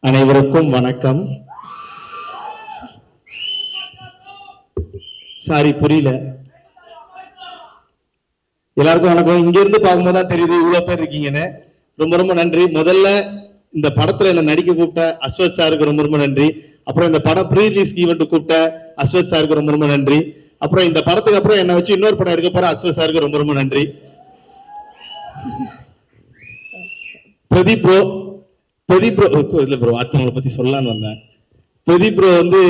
அனைவருக்கும் வணக்கம். சாரி, புரியல. எல்லாருக்கும் வணக்கம். இங்க இருந்து பார்க்கும்போது தான் தெரியுது இவ்வளவு பேர் இருக்கீங்கன்னு. ரொம்ப ரொம்ப நன்றி. முதல்ல இந்த படத்துல என்ன நடிக்க கூப்பிட்ட அஸ்வத் சாருக்கு ரொம்ப ரொம்ப நன்றி. அப்புறம் இந்த படம் ப்ரீ ரிலீஸ் ஈவெண்ட் கூப்பிட்ட அஸ்வத் சாருக்கு ரொம்ப ரொம்ப நன்றி. அப்புறம் இந்த படத்துக்கு அப்புறம் என்ன வச்சு இன்னொரு படம் எடுக்க போற அஸ்வத் சாருக்கு ரொம்ப ரொம்ப நன்றி. பிரதீப் ப்ரோ இல்ல ப்ரோ, அடுத்தவங்களை பத்தி சொல்லலான்னு வந்தேன். பிரதீப் ப்ரோ வந்து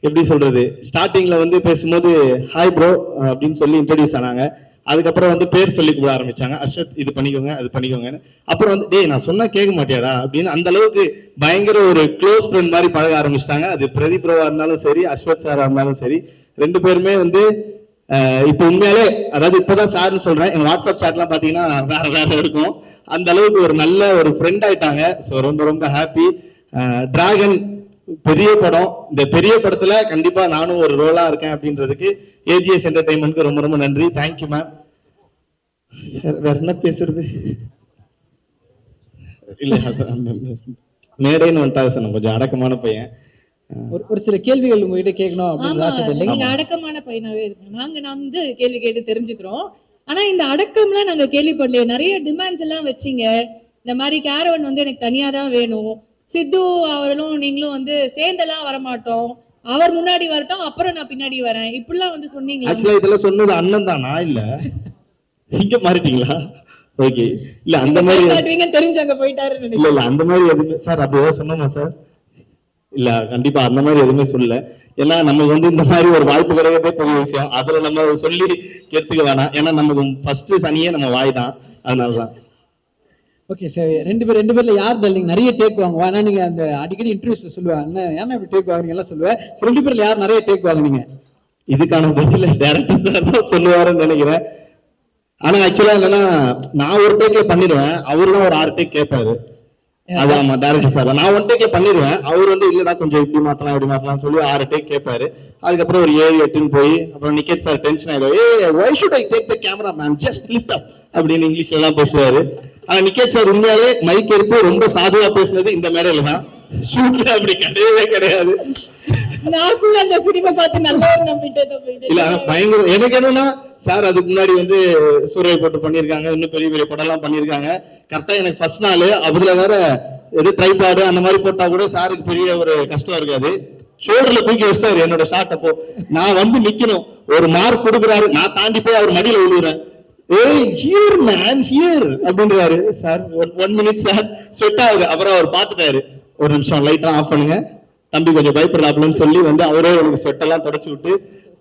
எப்படி சொல்றது, ஸ்டார்டிங்ல வந்து பேசும்போது ஹாய் ப்ரோ அப்படின்னு சொல்லி இன்ட்ரோடியூஸ் ஆனாங்க. அதுக்கப்புறம் வந்து பேர் சொல்லி கூட ஆரம்பிச்சாங்க, அர்ஷத் இது பண்ணிக்கோங்க அது பண்ணிக்கோங்க. அப்புறம் வந்து டேய் நான் சொன்னா கேட்க மாட்டியாடா அப்படின்னு அந்த அளவுக்கு பயங்கர ஒரு க்ளோஸ் ஃப்ரெண்ட் மாதிரி பழக ஆரம்பிச்சிட்டாங்க. அது பிரதீப் ப்ரோவா இருந்தாலும் சரி, அஸ்வத் சாரா இருந்தாலும் சரி, ரெண்டு பேருமே வந்து இப்ப உண்மையாலே, அதாவது இப்பதான் சார்னு சொல்றேன், எங்க வாட்ஸ்அப் சாட்லாம் பாத்தீங்கன்னா வேற வேற இருக்கும். அந்த அளவுக்கு ஒரு நல்ல ஒரு ஃப்ரெண்ட் ஆயிட்டாங்க. ஸோ ரொம்ப ரொம்ப ஹாப்பி. டிராகன் பெரிய படம். இந்த பெரிய படத்துல கண்டிப்பா நானும் ஒரு ரோலா இருக்கேன் அப்படின்றதுக்கு ஏஜிஎஸ் என்டர்டைன்மெண்ட்க்கு ரொம்ப ரொம்ப நன்றி. Thank you ma'am. வேற என்ன பேசுறது இல்ல, மேடைன்னு வந்துட்டாது சார். நான் கொஞ்சம் அடக்கமான பையன். ஒரு சில கேள்விகள் உங்ககிட்ட கேட்கணும். நீங்க அடக்கமான பையனாவே இருக்கு. நாங்க வந்து கேள்வி கேட்டு தெரிஞ்சுக்கிறோம். ஆனா இந்த அடக்கம்லாம் நாங்க கேள்விப்படலையே. நிறைய டிமாண்ட்ஸ் எல்லாம் வச்சீங்க. இந்த மாதிரி கேரவன் வந்து எனக்கு தனியா தான் வேணும், சித்து அவர்களும் நீங்களும் வந்து சேர்ந்தெல்லாம் வரமாட்டோம், அவர் முன்னாடி வரட்டும் அப்புறம் நான் பின்னாடி வரேன், இப்படிலாம் வந்து சொன்னீங்களா? ஆக்சுவலா இதெல்லாம் சொன்னது அண்ணன் தானா இல்ல இங்க மாறிட்டீங்களா? ஓகே, இல்ல அந்த மாதிரி தெரிஞ்சவங்க போயிட்டாரு. இல்ல அந்த மாதிரி எதுவுமே சார் அப்படி ஏதாவது சொன்னோமா சார்? இல்ல கண்டிப்பா அந்த மாதிரி எதுவுமே சொல்லல. ஏன்னா நமக்கு வந்து இந்த மாதிரி ஒரு வாய்ப்பு கிடைக்கிறதே பெரிய விஷயம். அதுல நம்ம சொல்லி கேட்டுக்க வேணாம். ஏன்னா நமக்கு ஃபர்ஸ்ட் சனியே நம்ம வாய் தான், அதனாலதான். ஓகே சார், ரெண்டு பேர்ல யார் டல்லிங் நிறைய டேக் வாங்குவா? ஏன்னா நீங்க அந்த அடிக்கடி இன்டர்வியூஸ்ல சொல்லுவாங்க ஏன்னா இப்படி டேக் வாங்குறீங்க எல்லாம் சொல்லுவேன். ரெண்டு பேர்ல யார் நிறைய டேக் வாங்குனீங்க? இதுக்கான பதில டைரக்டர் சார் தான் சொல்லுவாருன்னு நினைக்கிறேன். ஆனா ஆக்சுவலா என்னன்னா, நான் ஒரு டேக்ல பண்ணிடுவேன், அவரு தான் ஒரு 6 டேக் கேட்பாரு. அது ஆமா, டைரக்டர் சார். நான் 1 டேக்ல பண்ணிடுவேன், அவர் வந்து இல்லடா கொஞ்சம் இப்படி மாத்தலாம் இப்படி மாத்தலாம் சொல்லி 6 டேக் கேட்பாரு. அதுக்கப்புறம் ஒரு 7 8ன்னு போய் அப்புறம் நிக்கேத் சார் டென்ஷன் ஆயிடும். why should I take the camera man, just lift up அப்படின்னு இங்கிலீஷ்ல எல்லாம் பேசுவாரு. ஆனா நிக்கேத் சார் உண்மையாலே மைக் எடுத்து ரொம்ப சாதுவா பேசுனது இந்த மேடையில தான். ஷூட்ல அப்படி கிடையவே கிடையாது. நான் கூட அந்த சினிமா பார்த்து நல்லா நம்பிட்டேன். இல்ல ஆனா பயங்கர எனக்கு என்னன்னா சார் அதுக்கு முன்னாடி வந்து சூரிய போட்டு பண்ணிருக்காங்க, இன்னும் பெரிய பெரிய படம் எல்லாம் பண்ணிருக்காங்க. கரெக்டா எனக்கு ஃபர்ஸ்ட் நாள் அதுல வேற எது ட்ரைபாடு அந்த மாதிரி போட்டா கூட சாருக்கு பெரிய ஒரு கஷ்டம் இருக்காது. ஷோல்டர்ல தூக்கி வச்சிட்டாரு என்னோட ஷாட். அப்போ நான் வந்து நிக்கணும், ஒரு மார்க் கொடுக்குறாரு, நான் தாண்டி போய் அவர் மடியில விழுறேன். ஏய் ஹியர் மேன் ஹியர் அப்படின்றாரு. சார் 1 மினிட் சார், ஸ்வெட் ஆகுது. அப்புறம் அவர் பார்த்துட்டாரு, ஒரு நிமிஷம் லைட்டா ஆஃப் பண்ணுங்க தம்பி கொஞ்சம் பயப்படுறாப்லன்னு சொல்லி வந்து அவரே எனக்கு ஸ்வெட் எல்லாம் தொடச்சு விட்டு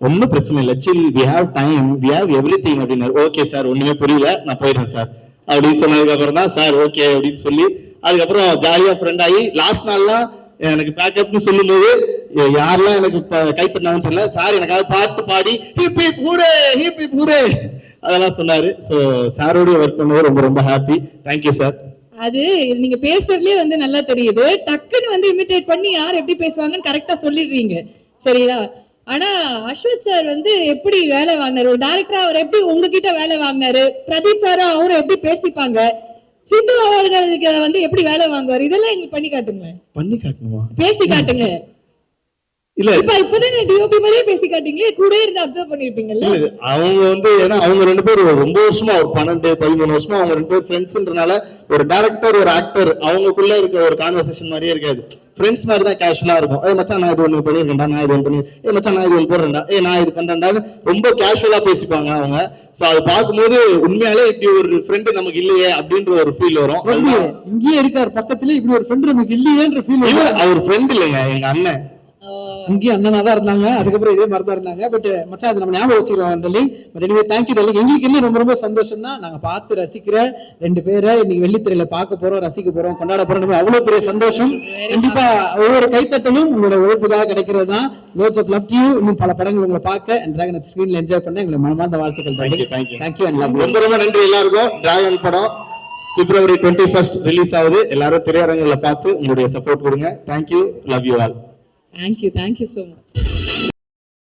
ஒன்னும் பிரச்சனை இல்லை, chill, we have time, we have everything அப்படின்னாரு. ஓகே சார், ஒண்ணுமே புரியல, நான் போயிடுறேன் சார் அப்படின்னு சொன்னதுக்கு அப்புறம் தான் சார் ஓகே அப்படின்னு சொல்லி அதுக்கப்புறம் ஜாலியா ஃப்ரெண்ட் ஆகி லாஸ்ட் நாள்லாம் எனக்கு பேக்கப்னு சொல்லும் போது யாரெல்லாம் எனக்கு கைத்தட்டினாலும் தெரியல, சார் எனக்காக பாட்டு பாடி hip hip hooray hip hip hooray அதெல்லாம் சொன்னாரு. ஸோ சாரோட ஒர்க் பண்ணது ரொம்ப ரொம்ப ஹாப்பி. Thank you sir. அது நீங்க பேசுறதுலயே வந்து நல்லா தெரியுது, டக்குன்னு வந்து இமிட்டேட் பண்ணி யார் எப்படி பேசுவாங்கன்னு கரெக்டா சொல்லிடுறீங்க, சரியா? ஆனா அஸ்வத் சார் வந்து எப்படி வேலை வாங்கினாரு, ஒரு டைரக்டரா அவர் எப்படி உங்ககிட்ட வேலை வாங்கினாரு, பிரதீப் சாரும் அவரும் எப்படி பேசிப்பாங்க, சித்து அவர்களுக்கு வந்து எப்படி வேலை வாங்குவாரு, இதெல்லாம் எங்களுக்கு பண்ணி காட்டுங்க. பண்ணி காட்டணுமா? பேசி காட்டுங்க. இல்ல இப்பதான் டிஓபி மாதிரியே பேசி காட்டீங்களே, கூட இருந்து அப்சர்வ் பண்ணிருப்பீங்கல்ல. அவங்க வந்து ஏன்னா அவங்க 2 பேரும் ரொம்ப வருஷமா, ஒரு 12-13 வருஷமா அவங்க 2 பேரும் ஃப்ரெண்ட்ஸ்ன்றனால ஒரு டைரக்டர் ஒரு ஆக்டர் அவங்களுக்குள்ள இருக்க ஒரு கான்வர்சேஷன் மாதிரியே இருக்காது. ஃப்ரெண்ட்ஸ் மாதிரி தான் கேஷுவலா இருக்கும். மச்சான் நான் இது ஒண்ணு பண்ணிருக்கேன்டா, நான் இது ஒண்ணு பண்ணி, மச்சான் நான் இது ஒண்ணு போடுறேன்டா, நான் இது பண்றேன்டான்னு ரொம்ப கேஷுவலா பேசிப்பாங்க அவங்க. சோ அதை பார்க்கும்போது உண்மையாலே இப்படி ஒரு ஃப்ரெண்டு நமக்கு இல்லையே அப்படின்ற ஒரு ஃபீல் வரும். இங்கேயே இருக்காரு பக்கத்துல, இப்படி ஒரு ஃப்ரெண்டு நமக்கு இல்லையேன்ற ஃபீல் வரும். அவர் ஃப்ரெண்ட் இல்லைங்க, எங்க அண்ணன். அங்கேயும் அண்ணனா தான் இருந்தாங்க, அதுக்கப்புறம் இதே மாதிரி தான் இருந்தாங்க. பட் மச்சான் அது நம்ம ஞாபகம் வச்சுக்கிறோம் telling. But anyway thank you telling. எங்களுக்கு என்ன ரொம்ப ரொம்ப சந்தோஷம் தான், நாங்க பார்த்து ரசிக்கிற 2 பேரை இன்னைக்கு வெள்ளித்திரையில பார்க்க போறோம், ரசிக்க போறோம், கொண்டாட போறோம். அவ்வளவு பெரிய சந்தோஷம். கண்டிப்பா ஒவ்வொரு கைத்தட்டலும் உங்களோட உழைப்புக்காக கிடைக்கிறது தான். Lots of love to you. இன்னும் பல படங்கள் உங்களை பார்க்க டிராகன் ஸ்கிரீன்ல என்ஜாய் பண்ண எங்களுக்கு மனமார்ந்த வாழ்த்துக்கள். Thank you and love. ரொம்ப ரொம்ப நன்றி எல்லாருக்கும். டிராகன் படம் February 21st ரிலீஸ் ஆகுது. எல்லாரும் திரையரங்குல பார்த்து உங்களுடைய சப்போர்ட் கொடுங்க. Thank you, love you all. Thank you so much.